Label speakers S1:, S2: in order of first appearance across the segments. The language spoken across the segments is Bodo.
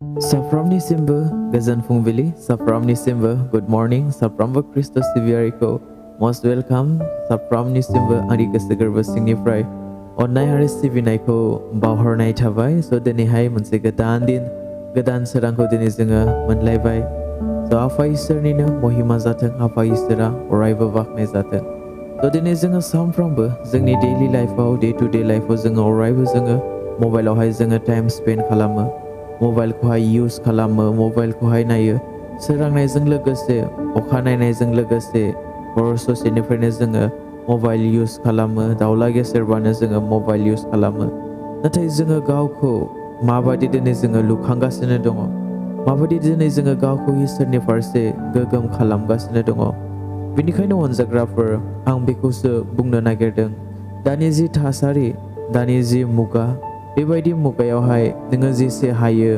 S1: Safframnisimbo, Gazan Fungvili, Safframnisimbo, good morning, Safframbo Christos Siviariko, most welcome, Safframnisimbo, Arika Sigarba Signify, Onai Haris Sivinaiko, Bauhornai Tavai, so Denihai, Monsiga Dandin, Gadan Saranko Denizinga, Manlaibai, so Afa Isernina, Mohima Zatan, Afa Isera, Oriva Vakne Zatan. So Denizinga Sam Frambo, Zingi daily life, day to day life, Zinga Oriva Zinga, mobile Ohai Zinga time spend Kalama. Mobile ko hai use kalama, mobile ko hai nayo. Serang naizeng legase, okhanai naizeng legase. Borso senifrene zenga mobile use kalama, daulage serbana zenga mobile use kalama. Natai zenga gaw ko mabadi dene zenga lukhanga sene dongo. Mabadi dene zenga gaw ko hisarni farse gagam kalamga sene dongo. Binikhaino onzagrapher ang bikose bungna nagerdeng. Dani ji thasari, dani ji muga. बेबायदि मुगायावहाय नोङो जेसे हायो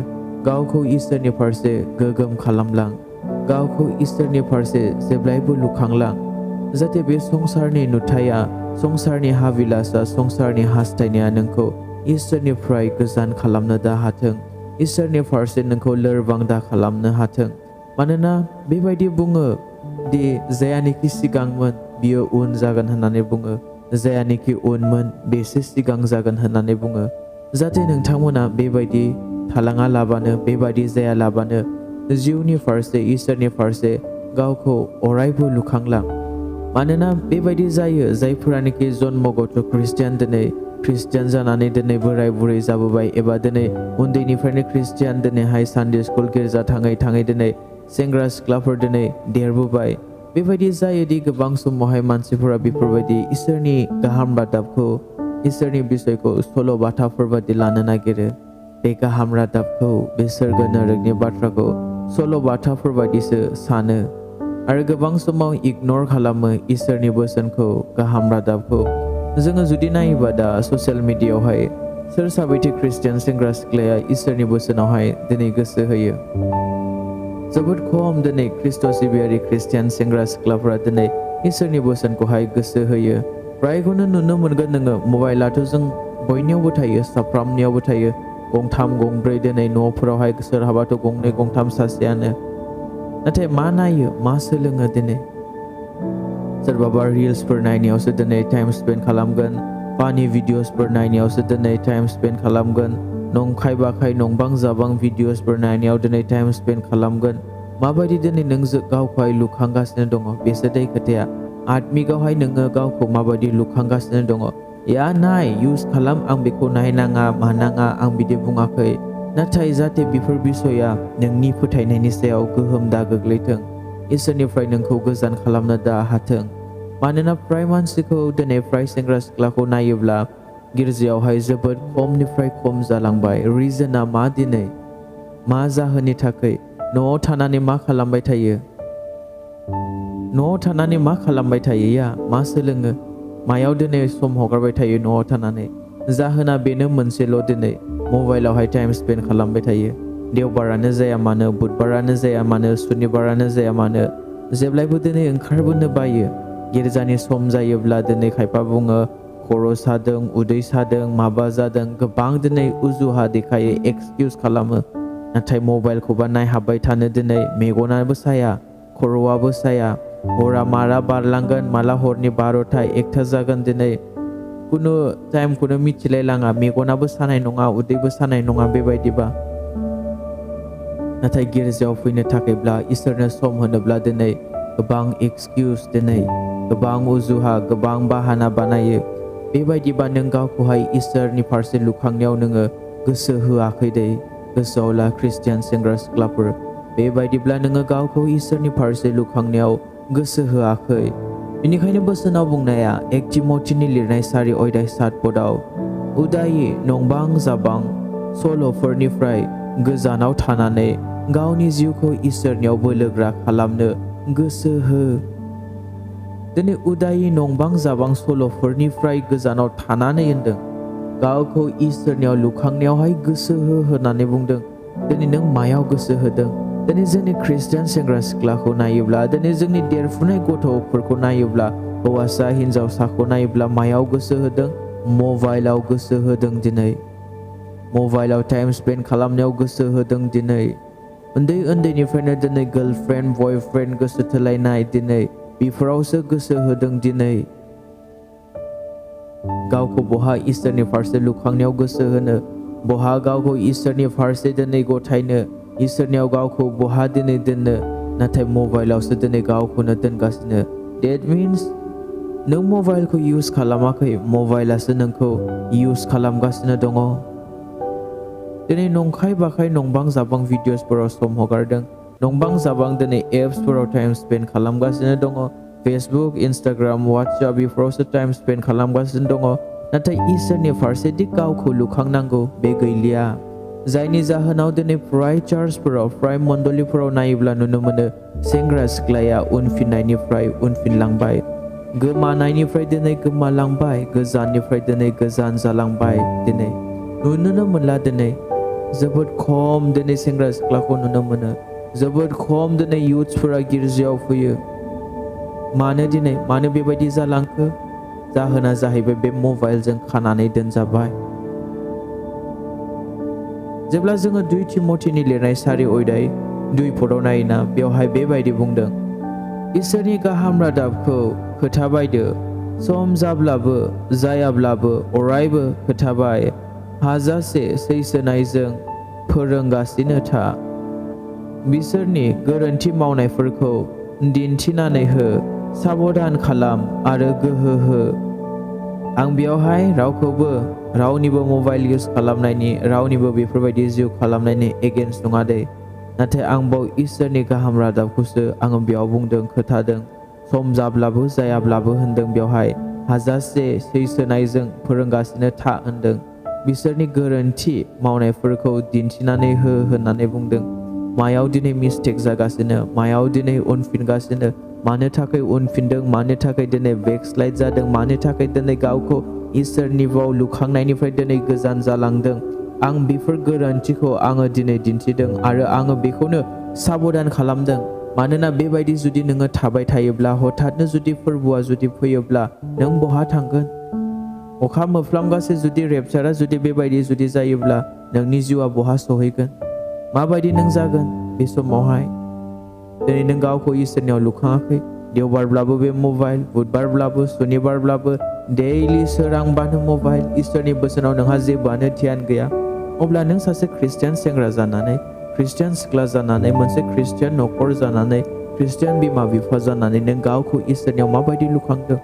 S1: गावखौ इसोरनि फारसे गोगोम खालामलां गावखौ इसोरनि फारसे जेब्लायबो लुखांलां जाहाथे बे संसारनि नुथाया संसारनि हाबिलासा संसारनि हास्थायनाया नोंखौ इसोरनिफ्राय गोजान खालामनो दा हाथों इसोरनि फारसे नोंखौ लोरबां दा खालामनो हाथों मानोना बेबायदि बुङो दि जायानोखि सिगांमोन बियो उन जागोन होननानै बुङो जायानोखि उनमोन बेसो सिगां जागोन होननानै बुङो जाहाथे नोंथांमोना बेबायदि थालाङा लाबानो बेबायदि जाया लाबानो जिउनि फारसे इसोरनि फारसे गावखौ अरायबो लुखांलां मानोना बेबायदि जायो जायफोरानोखि जन्मगत ख्रिस्टियान दिनै ख्रिस्टियान जानानै दिनै बोराय बुरै जाबोबाय एबा दिनै उन्दैनिफ्रायनो ख्रिस्टियान दिनैहाय सानडे स्कुल गिर्जा थाङै थाङै दिनै सेंग्रा सिख्लाफोर दिनै देरबोबाय बेबायदि जायोदि गोबां समावहाय मानसिफोरा बेफोरबायदि इसोरनि गाहाम रादाबखौ इसोरनि बिसयखौ सल' बाथाफोर बायदि लानो नागिरो बे गाहाम रादाबखौ बे सोरगो नरकनि बाथ्राखौ सल' बाथाफोर बायदिसो सानो आरो गोबां समाव इगनर खालामो इसोरनि बोसोनखौ गाहाम रादाबखौ जोङो जुदि नायोबा दा ससियेल मिडियायावहाय सोर साबैसे ख्रिस्टियान सेंग्रा सिख्लाया इसोरनि बोसोनावहाय दिनै गोसो होयो जोबोद खम दिनै ख्रिस्ट' सिबियारि ख्रिस्टियान सेंग्रा सिख्लाफोरा दिनै इसोरनि बोसोनखौहाय गोसो होयो प्रायखौनो नुनो मोनगोन नोङो मबाइलाथ' जों बयनियावबो थायो साफ्रामनियावबो थायो गंथाम गंब्रै दिनै न'फोरावहाय सोरहाबाथ' गंनै गंथाम सासेयानो नाथाय मा नायो मा सोलोङो दिनै सोरबाबा रिल्सफोर नायनायावसो दिनै टाइम स्पेन्ड खालामगोन फानि भिडिअसफोर नायनायावसो दिनै टाइम स्पेन्ड खालामगोन नंखाय बाखाय नंबां जाबां भिडिअसफोर नायनायाव दिनै टाइम स्पेन्ड खालामगोन माबायदि दिनै नों गावखौहाय लुखांगासिनो दङ बेसो दै खोथाया आत्मिकआवहाय नोङो गावखौ माबायदि लुखांगासिनो दङ या नाय इउज खालाम आं बेखौ नायनाङा मानाङा आं बिदि बुङाखै नाथाय जाहाथे बेफोर बिसया नोंनि फोथायनायनि सायाव गोहोम दा गोग्लैथों इसोरनिफ्राय नोंखौ गोजान खालामनो दा हाथों मानोना फ्राय मानसिखौ दिनै फ्राय सेंग्रा सिख्लाखौ नायोब्ला गिर्जायावहाय जोबोद खमनिफ्राय खम जालांबाय रिजोना मा दिनै मा जाहोननि थाखाय न'आव थानानै मा खालामबाय थायो न'आव थानानै मा खालामबाय थायो या मा सोलोङो मायाव दिनै सम हगारबाय थायो न'आव थानानै जाहोना बेनो मोनसेल' दिनै मबाइलावहाय टाइम स्पेन्ड खालामबाय थायो देवबारानो जाया मानो बुधबारानो जाया मानो सुनिबारानो जाया मानो जेब्लायबो दिनै ओंखारबोनो बायो गिर्जानि सम जायोब्ला दिनै खायफा बुङो खर' सादों उदै सादों माबा जादों गोबां दिनै उजुहा देखायो एक्सकिउज खालामो नाथाय मबाइलखौबा नायहाबबाय थानो दिनै मेगनाबो साया खर'आबो साया हरा माला बारलांगोन माला हरनि 12टा 1टा जागोन दिनै कुनु टाइमखौनो मिथिलायलाङा मेगनाबो सानाय नङा उदैबो सानाय नङा बेबायदिबा नाथाय गिर्जायाव फैनो थाखायब्ला इसोरनो सम होनोब्ला दिनै गोबां एक्सकिउज दिनै गोबां उजुहा गोबां बाहाना बानायो बेबायदिबा नों गावखौहाय इसोरनि फारसे लुखांनायाव नोङो गोसो होआखै दै गोसोआव ला ख्रिस्टियान सेंग्रा सिख्लाफोर बेबायदिब्ला नोङो गावखौ इसोरनि फारसे लुखांनायाव गोसो होआखै बेनिखायनो बोसोनाव बुंनाया 1 तिमथिनि लिरनाय 4 अध्याय 7 पदआव उदायै नंबां जाबां सल'फोरनिफ्राय गोजानाव थानानै गावनि जिउखौ इसोरनियाव बोलोग्रा खालामनो गोसो हो दिनै उदायै नंबां जाबां सल'फोरनिफ्राय गोजानाव थानानै होनदों गावखौ इसोरनियाव लुखांनायावहाय गोसो हो होननानै बुंदों दिनै नों मायाव गोसो होदों दिनै जोंनि ख्रिस्टियान सेंग्रा सिख्लाखौ नायोब्ला दिनै जोंनि देरफुनाय गथ'फोरखौ नायोब्ला हौवासा हिनजावसाखौ नायोब्ला मायाव गोसो होदों मबाइलाव गोसो होदों दिनै मबाइलाव टाइम स्पेन्ड खालामनायाव गोसो होदों दिनै उन्दैनिफ्रायनो दिनै गार्लफ्रेन्ड बयफ्रेन्ड गोसो थोलायनाय दिनै बेफोरावसो गोसो होदों दिनै गावखौ बहा इसोरनि फारसे लुखांनायाव गोसो होनो बहा गावखौ इसोरनि फारसे दिनै गथायनो इसोरनियाव गावखौ बहा दिनै दोननो नाथाय मबाइलावसो दिनै गावखौनो दोनगासिनो that means नों मबाइलखौ इउज खालामाखै मबाइलासो नोंखौ इउज खालामगासिनो दङ दिनै नंखाय बाखाय नंबां जाबां भिडिअसफोराव सम हगारदों नंबां जाबां दिनै एप्सफोराव टाइम स्पेन्ड खालामगासिनो दङ फेसबुक इन्स्टाग्राम वाट्सएप बेफोरावसो टाइम स्पेन्ड खालामगासिनो दङ नाथाय इसोरनि फारसेदि गावखौ लुखांनांगौ बे गैलिया जायनि जाहोनाव दिनै फ्राय चार्चफोराव फ्राय मण्डलिफोराव नायोब्ला नुनो मोनो सेंग्रा सिख्लाया उनफिननायनिफ्राय उनफिनलांबाय गोमानायनिफ्राय दिनै गोमालांबाय गोजाननिफ्राय दिनै गोजान जालांबाय दिनै नुनोनो मोनला दिनै जोबोद खम दिनै सेंग्रा सिख्लाखौ नुनो मोनो जोबोद खम दिनै युथ्सफोरा गिर्जायाव फैयो मानो बेबायदि जालांखो जाहोना जाहैबाय बे मबाइलजों खानानै दोनजाबाय जेब्ला जोङो 2 तिमथिनि लिरनाय 4 अध्याय 2 पदआव नायोना बेवहाय बेबायदि बुंदों इसोरनि गाहाम रादाबखौ खोथाबायदो सम जाब्लाबो जायाब्लाबो अरायबो खोथाबाय हाजासे सैसोनायजों फोरोंगासिनो था बिसोरनि गोरोन्थि मावनायफोरखौ दिन्थिनानै हो साबधान खालाम आरो गोहो हो आं बेवहाय रावनिबो मबाइल इउज खालामनायनि रावनिबो बेफोरबायदि जिउ खालामनायनि एगेन्स्ट नङा दे नाथाय आं बाव इसोरनि गाहाम रादाबखौसो आङो बेयाव बुंदों खोथादों सम जाब्लाबो जायाब्लाबो होनदों बेवहाय हाजासे सैसोनायजों फोरोंगासिनो था होनदों बिसोरनि गोरोन्थि मावनायफोरखौ दिन्थिनानै हो होननानै बुंदों मायाव दिनै मिस्टेक जागासिनो मायाव दिनै उनफिनगासिनो मानो थाखाय उनफिनदों मानो थाखाय दिनै बेकस्लाइड जादों मानो थाखाय दिनै गावखौ इसोरनि बाव लुखांनायनिफ्राय दिनै गोजान जालांदों आं बेफोर गोरोन्थिखौ आङो दिनै दिन्थिदों आरो आङो बेखौनो साबधान खालामदों मानोना बेबायदि जुदि नोङो थाबाय थायोब्ला हठाथनो जुदि फोरबोआ जुदि फैयोब्ला नों बहा थांगोन अखा मोफ्लामगासे जुदि रेपचारा जुदि बेबायदि जुदि जायोब्ला नोंनि जिउआ बहा सहैगोन माबायदि नों जागोन बे समावहाय दिनै नों गावखौ इसोरनियाव लुखाङाखै देवबारब्लाबो बे मबाइल बुधबारब्लाबो सुनिबारब्लाबो डेइलि सोरांबानो मबाइल इसोरनि बोसोनाव नोंहा जेबोआनो ध्यान गैया अब्ला नों सासे ख्रिस्टियान सेंग्रा जानानै ख्रिस्टियान सिख्ला जानानै मोनसे ख्रिस्टियान न'खर जानानै ख्रिस्टियान बिमा बिफा जानानै नों गावखौ इसोरनियाव माबायदि लुखांदों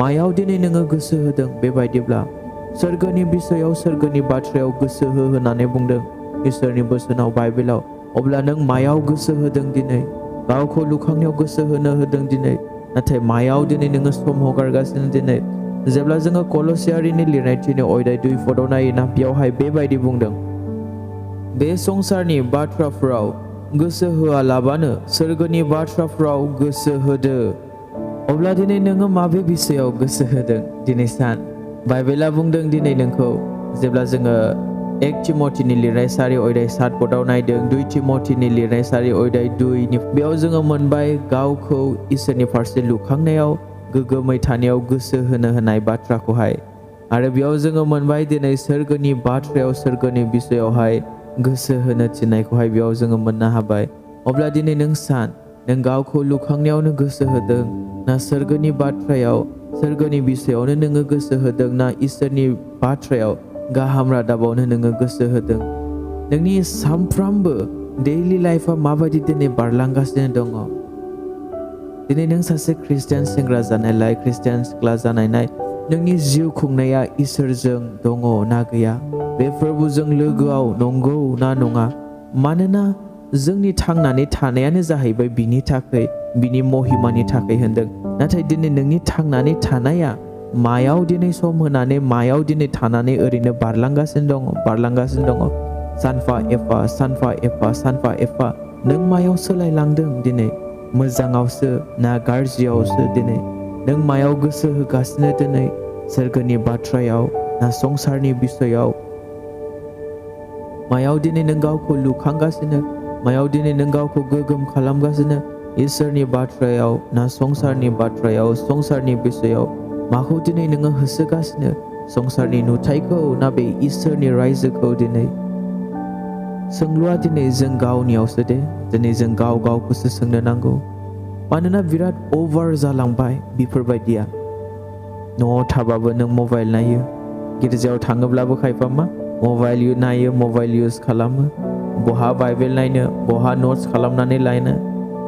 S1: मायाव दिनै नोङो गोसो होदों बेबायदिब्ला सोरगोनि बिसयाव सोरगोनि बाथ्रायाव गोसो हो होननानै बुंदों इसोरनि बोसोनाव बाइबेलाव अब्ला नों मायाव गोसो होदों दिनै गावखौ लुखांनायाव गोसो होदों दिनै नाथाय मायाव दिनै नोङो सम हगारगासिनो दिनै जेब्ला जोङो कलसियारिनि लिरनाय 3 अध्याय 2 पदआव नायोना बेवहाय बेबायदि बुंदों बे संसारनि बाथ्राफोराव गोसो होआलाबानो सोरगोनि बाथ्राफोराव गोसो होदो अब्ला दिनै नोङो माबे बिसयाव गोसो होदों दिनै सान बाइबेला बुंदों दिनै नोंखौ जेब्ला जोङो 1 तिमथिनि लिरनाय 4 अध्याय 7 पदआव नायदों 2 तिमथिनि लिरनाय 4 अध्याय 2 बेयाव जोङो मोनबाय गावखौ इसोरनि फारसे लुखांनायाव गोग्गोमै थानायाव गोसो होनाय बाथ्राखौहाय आरो बेयाव जोङो मोनबाय दिनै सोरगोनि बाथ्रायाव सोरगोनि बिसयावहाय गोसो होनो थिननायखौहाय बेयाव जोङो मोननो हाबाय अब्ला दिनै नों सान नों गावखौ लुखांनायावनो गोसो होदों ना सोरगोनि बाथ्रायाव सोरगोनि बिसयावनो नोङो गोसो होदों ना इसोरनि बाथ्रायाव गाहाम रादाबावनो नोङो गोसो होदों नोंनि सानफ्रामबो डेइलि लाइफआ माबायदि दिनै बारलांगासिनो दङ दिनै नों सासे ख्रिस्टियान सेंग्रा जानायलाय ख्रिस्टियान सिख्ला जानायलाय नोंनि जिउ खुंनाया इसोरजों दङ ना गैया बे फोरबोजों लोगोआव नंगौ ना नङा मानोना जोंनि थांनानै थानायानो जाहैबाय बिनि थाखाय बिनि महिमानि थाखाय होनदों नाथाय दिनै नोंनि थांनानै थानाया मायाव दिनै सम होनानै मायाव दिनै थानानै ओरैनो बारलांगासिनो दङ सानफा एफा नों मायाव सोलायलांदों दिनै मोजाङावसो ना गाज्रियावसो दिनै नों मायाव गोसो होगासिनो दिनै सोरगोनि बाथ्रायाव ना संसारनि बिसयाव मायाव दिनै नों गावखौ लुखांगासिनो मायाव दिनै नों गावखौ गोगोम खालामगासिनो इसोरनि बाथ्रायाव ना संसारनि बाथ्रायाव संसारनि बिसयाव माखौ दिनै नोङो होसोगासिनो संसारनि नुथायखौ ना बे इसोरनि रायजोखौ दिनै सोंलुआ दिनै जों गावनियावसो दे दिनै जों गाव गावखौसो सोंनो नांगौ मानोना बिराद अभार जालांबाय बेफोरबायदिया न'आव थाबाबो नों मबाइल नायो गिर्जायाव थाङोब्लाबो खायफा मा मबाइल नायो मबाइल इउज खालामो बहा बाइबेल नायनो बहा नट्स खालामनानै लायनो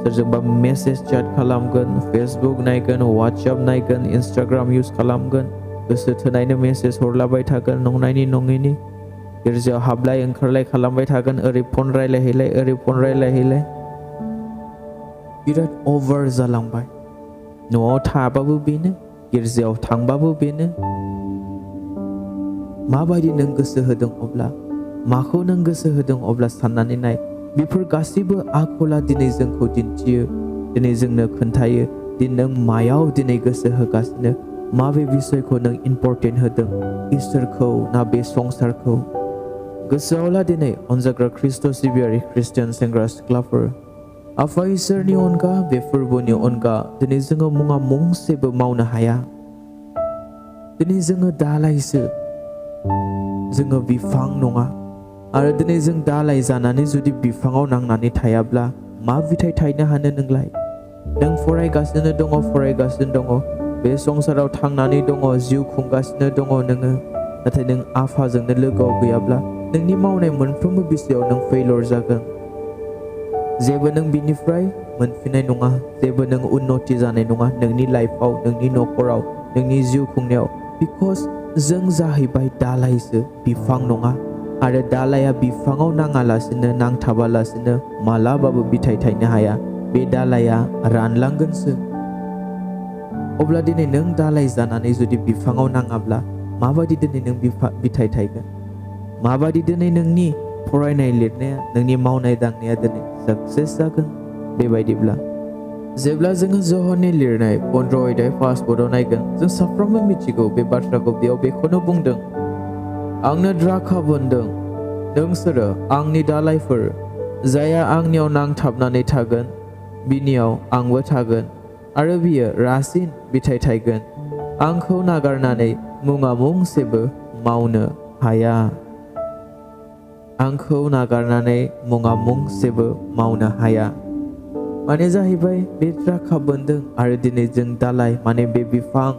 S1: सोरजोंबा मेसेज चेट खालामगोन फेसबुक नायगोन वाट्सएप नायगोन इन्स्टाग्राम इउज खालामगोन गोसो थोनायनो मेसेज हरलाबाय थागोन नंनायनि नङैनि गिर्जायाव हाबलाय ओंखारलाय खालामबाय थागोन ओरै फन रायलायहैलाय ओरै फन रायलायहैलाय बिराद अभार जालांबाय न'आव थाबाबो बेनो गिर्जायाव थांबाबो बेनो माबायदि नों गोसो होदों अब्ला माखौ नों गोसो होदों अब्ला साननानै नाय बेफोर गासैबो आखला दिनै जोंखौ दिन्थियो दिनै जोंनो खोन्थायो दि नों मायाव दिनै गोसो होगासिनो माबे बिसयखौ नों इम्परटेन्ट होदों इसोरखौ ना बे संसारखौ गोसोआवला दिनै अनजाग्रा ख्रिस्ट' सिबियारि ख्रिस्टियान सेंग्रा सिख्लाफोर आफा इसोरनि अनगा बे फोरबोनि अनगा दिनै जोङो मुङा मुंसेबो मावनो हाया दिनै जोङो दालायसो जोङो बिफां नङा आरो दिनै जों दालाय जानानै जुदि बिफाङाव नांनानै थायाब्ला मा फिथाइ थायनो हानो नोंलाय नों फरायगासिनो दङ बे संसाराव थांनानै दङ जिउ खुंगासिनो दङ नोङो नाथाय नों आफाजोंनो लोगोआव गैयाब्ला नोंनि मावनाय मोनफ्रोमबो बिषयाव नों फेलर जागोन जेबो नों बिनिफ्राय मोनफिननाय नङा जेबो नों उन्नति जानाय नङा नोंनि लाइफआव नोंनि न'खराव नोंनि जिउ खुंनायाव बिकज जों जाहैबाय दालायसो बिफां नङा आरो दालाया बिफाङाव नाङालासिनो नांथाबालासिनो मालाबाबो फिथाइ थायनो हाया बे दालाया रानलांगोनसो अब्ला दिनै नों दालाय जानानै जुदि बिफाङाव नाङाब्ला माबायदि दिनै नों फिथाइ थायगोन माबायदि दिनै नोंनि फरायनाय लिरनाया नोंनि मावनाय दांनाया दिनै साक्सेस जागोन बेबायदिब्ला जेब्ला जोङो ज'हरनि लिरनाय 15 अध्याय 5 पदआव नायगोन जों साफ्रोमबो मिथिगौ बे बाथ्राखौ बेयाव बेखौनो बुंदों आंनो द्राखा बोन्दों नोंसोरो आंनि दालायफोर जायहा आंनियाव नांथाबनानै थागोन बिनियाव आंबो थागोन आरो बियो रासिन फिथाइ थायगोन आंखौ नागारनानै मुङा मुंसेबो मावनो हाया आंखौ नागारनानै मुङा मुंसेबो मावनो हाया माने जाहैबाय बे द्राखा बोन्दों आरो दिनै जों दालाय माने बे बिफां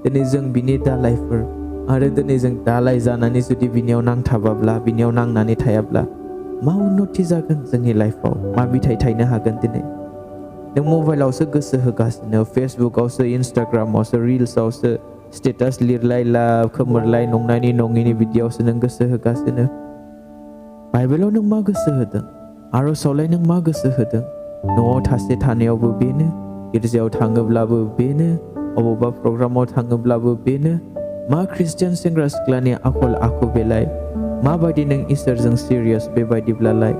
S1: दिनै जों बिनि दालायफोर आरो दिनै जों दालाय जानानै जुदि बिनियाव नांथाबाब्ला बिनियाव नांनानै थायाब्ला मा उन्नति जागोन जोंनि लाइफआव मा फिथाइ थायनो हागोन दिनै नों मबाइलावसो गोसो होगासिनो फेसबुकआवसो इन्स्टाग्रामावसो रिल्सआवसो स्टेटास लिरलायला खोमोरलाय नंनायनि नङैनि बिदियावसो नों गोसो होगासिनो बाइबेलाव नों मा गोसो होदों आर'जावलाय नों मा गोसो होदों न'आव थासे थानायावबो बेनो गिर्जायाव थाङोब्लाबो बेनो अबावबा प्रग्रामाव थाङोब्लाबो बेनो मा ख्रिस्टियान सेंग्रा सिख्लानि आखल आखु बेलाय माबायदि नों इसोरजों सिरियास बेबायदिब्लालाय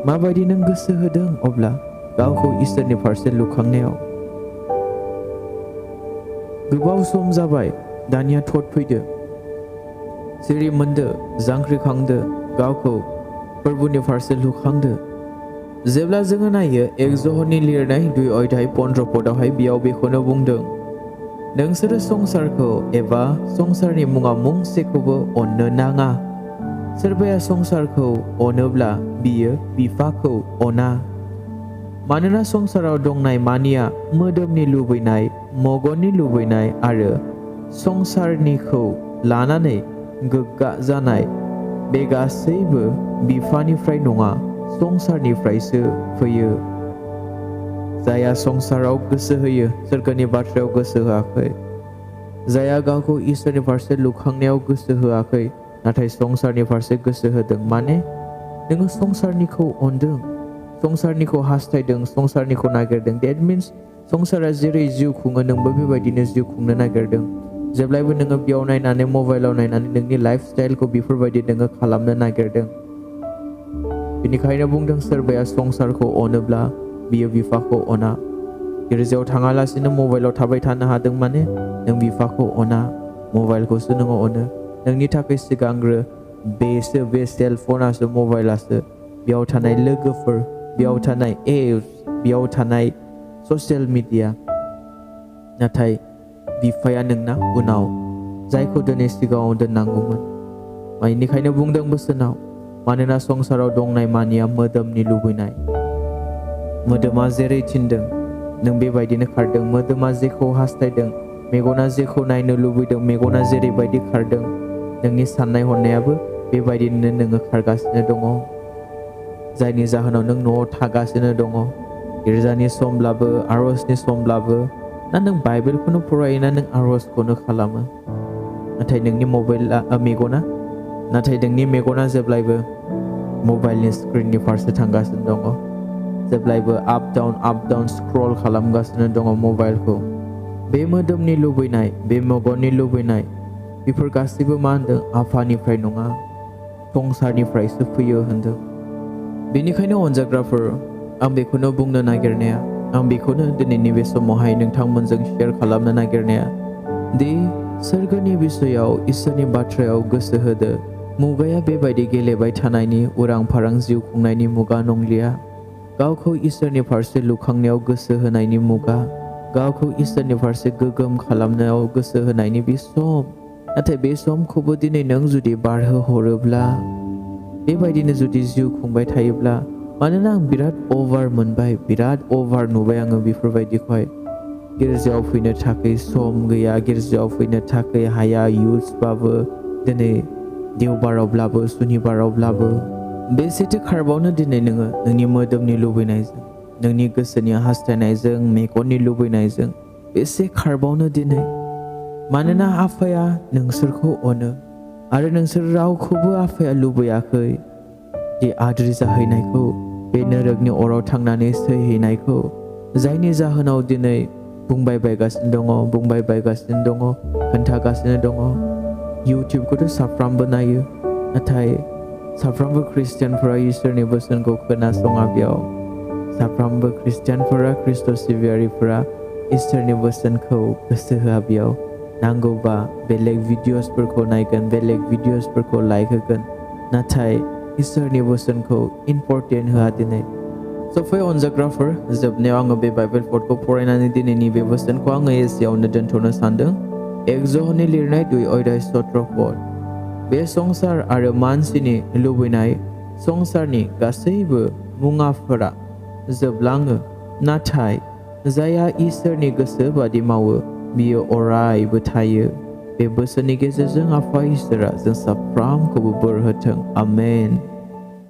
S1: माबायदि नों गोसो होदों अब्ला गावखौ इसोरनि फारसे लुखांनायाव गोबाव सम जाबाय दानिया थट फैदो सिरि मोनदो जांख्रिखांदो गावखौ फोरबोनि फारसे लुखांदो जेब्ला जोङो नायो एक ज'हरनि लिरनाय 2 अध्याय 15 पदआवहाय बेयाव बेखौनो बुंदों नोंसोरो संसारखौ एबा संसारनि मुङा मुंसेखौबो अननो नाङा सोरबाया संसारखौ अनोब्ला बियो बिफाखौ अना मानोना संसाराव दंनाय मानिया मोदोमनि लुबैनाय मगननि लुबैनाय आरो संसारनिखौ लानानै गोग्गा जानाय बे गासैबो बिफानिफ्राय नङा संसारनिफ्रायसो फैयो जायहा संसाराव गोसो होयो सोरगोनि बाथ्रायाव गोसो होआखै जायहा गावखौ इसोरनि फारसे लुखांनायाव गोसो होआखै नाथाय संसारनि फारसे गोसो होदों माने नोङो संसारनिखौ अनदों संसारनिखौ हास्थायदों संसारनिखौ नागिरदों डेट मिन्स संसारा जेरै जिउ खुङो नोंबो बेबायदिनो जिउ खुंनो नागिरदों जेब्लायबो नोङो बेयाव नायनानै मबाइलाव नायनानै नोंनि लाइफ स्टाइलखौ बेफोरबायदि नोङो खालामनो नागिरदों बेनिखायनो बुंदों सोरबाया संसारखौ अनोब्ला बियो बिफाखौ अना गिर्जायाव थाङालासिनो मबाइलाव थाबाय थानो हादों माने नों बिफाखौ अना मबाइलखौसो नोङो अनो नोंनि थाखाय सिगांग्रो बेसो बे सेलफनासो मबाइलासो बेयाव थानाय लोगोफोर बेयाव थानाय एप्स बेयाव थानाय ससियेल मिडिया नाथाय बिफाया नोंना उनाव जायखौ दिनै सिगाङाव दोननांगौमोन। बेनिखायनो बुंदों बोसोनाव, मानोना संसाराव दंनाय मानिया मोदोमनि लुबैनाय। मोदोमा जेरै थिनदों नों बेबायदिनो खारदों। मोदोमा जेखौ हास्थायदों, मेगना जेखौ नायनो लुबैदों, मेगना जेरैबायदि खारदों, नोंनि साननाय हनायाबो बेबायदिनो नोङो खारगासिनो दङ। जायनि जाहोनाव नों न'आव थागासिनो दङ। गिर्जानि समब्लाबो, आरजनि समब्लाबो, ना नों बाइबेलखौनो फरायो ना नों आरजखौनो खालामो। नाथाय नोंनि मेगना जेब्लायबो मबाइलनि स्क्रिननि फारसे थांगासिनो दङ। जेब्लायबो आप डाउन स्क्रल खालामगासिनो दङ मबाइलखौ। बे मोदोमनि लुबैनाय, बे मेगननि लुबैनाय, बेफोर गासैबो मा होनदों? आफानिफ्राय नङा, संसारनिफ्रायसो फैयो होनदों। बेनिखायनो अनजाग्राफोर, आं बेखौनो बुंनो नागिरनाया, आं बेखौनो दिनैनि बे समावहाय नोंथांमोनजों शेयार खालामनो नागिरनाया, दि सोरगोनि बिसयाव, इसोरनि बाथ्रायाव गोसो होदो। मुगाया बेबायदि गेलेबाय थानायनि, उरां फारां जिउ खुंनायनि मुगा नंलिया। गावखौ इसोरनि फारसे लुखांनायाव गोसो होनायनि मुगा, गावखौ इसोरनि फारसे गोगोम खालामनायाव गोसो होनायनि बे सम। नाथाय बे समखौबो दिनै नों जुदि बारहोहरोब्ला, बेबायदिनो जुदि जिउ खुंबाय थायोब्ला, मानोना आं बिराद अभार मोनबाय, बिराद अभार नुबाय आङो बेफोरबायदिखौहाय। गिर्जायाव फैनो थाखाय सम गैया, गिर्जायाव फैनो थाखाय हाया, इयुथ्सबाबो दिनै देवबारावब्लाबो, सुनिबारावब्लाबो। बेसेथो खारबावनो दिनै नोङो नोंनि मोदोमनि लुबैनायजों, नोंनि गोसोनि हास्थायनायजों, मेगननि लुबैनायजों बेसे खारबावनो दिनै? मानोना आफाया नोंसोरखौ अनो, आरो नोंसोर रावखौबो आफाया लुबैयाखै दि आद्रि जाहैनायखौ, बे नोरोगनि अराव थांनानै सैहैनायखौ। जायनि जाहोनाव दिनै बुंबाय बायगासिनो दङ, खोन्थागासिनो दङ। इउटिउबखौथ' साफ्रामबो नायो, नाथाय साफ्रामबो ख्रिस्टियानफोरा इसोरनि बोसोनखौ खोनासङा बेयाव। साफ्रामबो ख्रिस्टियानफोरा, ख्रिस्ट' सिबियारिफोरा इसोरनि बोसोनखौ गोसो होआ बेयाव। नांगौबा बेलेग भिडिअसफोरखौ नायगोन, बेलेग भिडिअसफोरखौ लाइक होगोन, नाथाय इसोरनि बोसोनखौ इम्परटेन्ट होआ दिनै। फै अनजाग्राफोर, जोबनायाव आङो बे बाइबेल पडखौ फरायनानै दिनैनि बे बोसोनखौ आङो एसेयावनो दोनथ'नो सानदों। एक्जहनि लिरनाय 2:17 पद। बे संसार आरो मानसिनि लुबैनाय, संसारनि गासैबो मुवाफोरा जोबलाङो, नाथाय जायहा इसोरनि गोसो बादि मावो बियो अरायबो थायो। बे बोसोननि गेजेरजों आफा इसोरा जों साफ्रामखौबो बोर होथों। आमेन।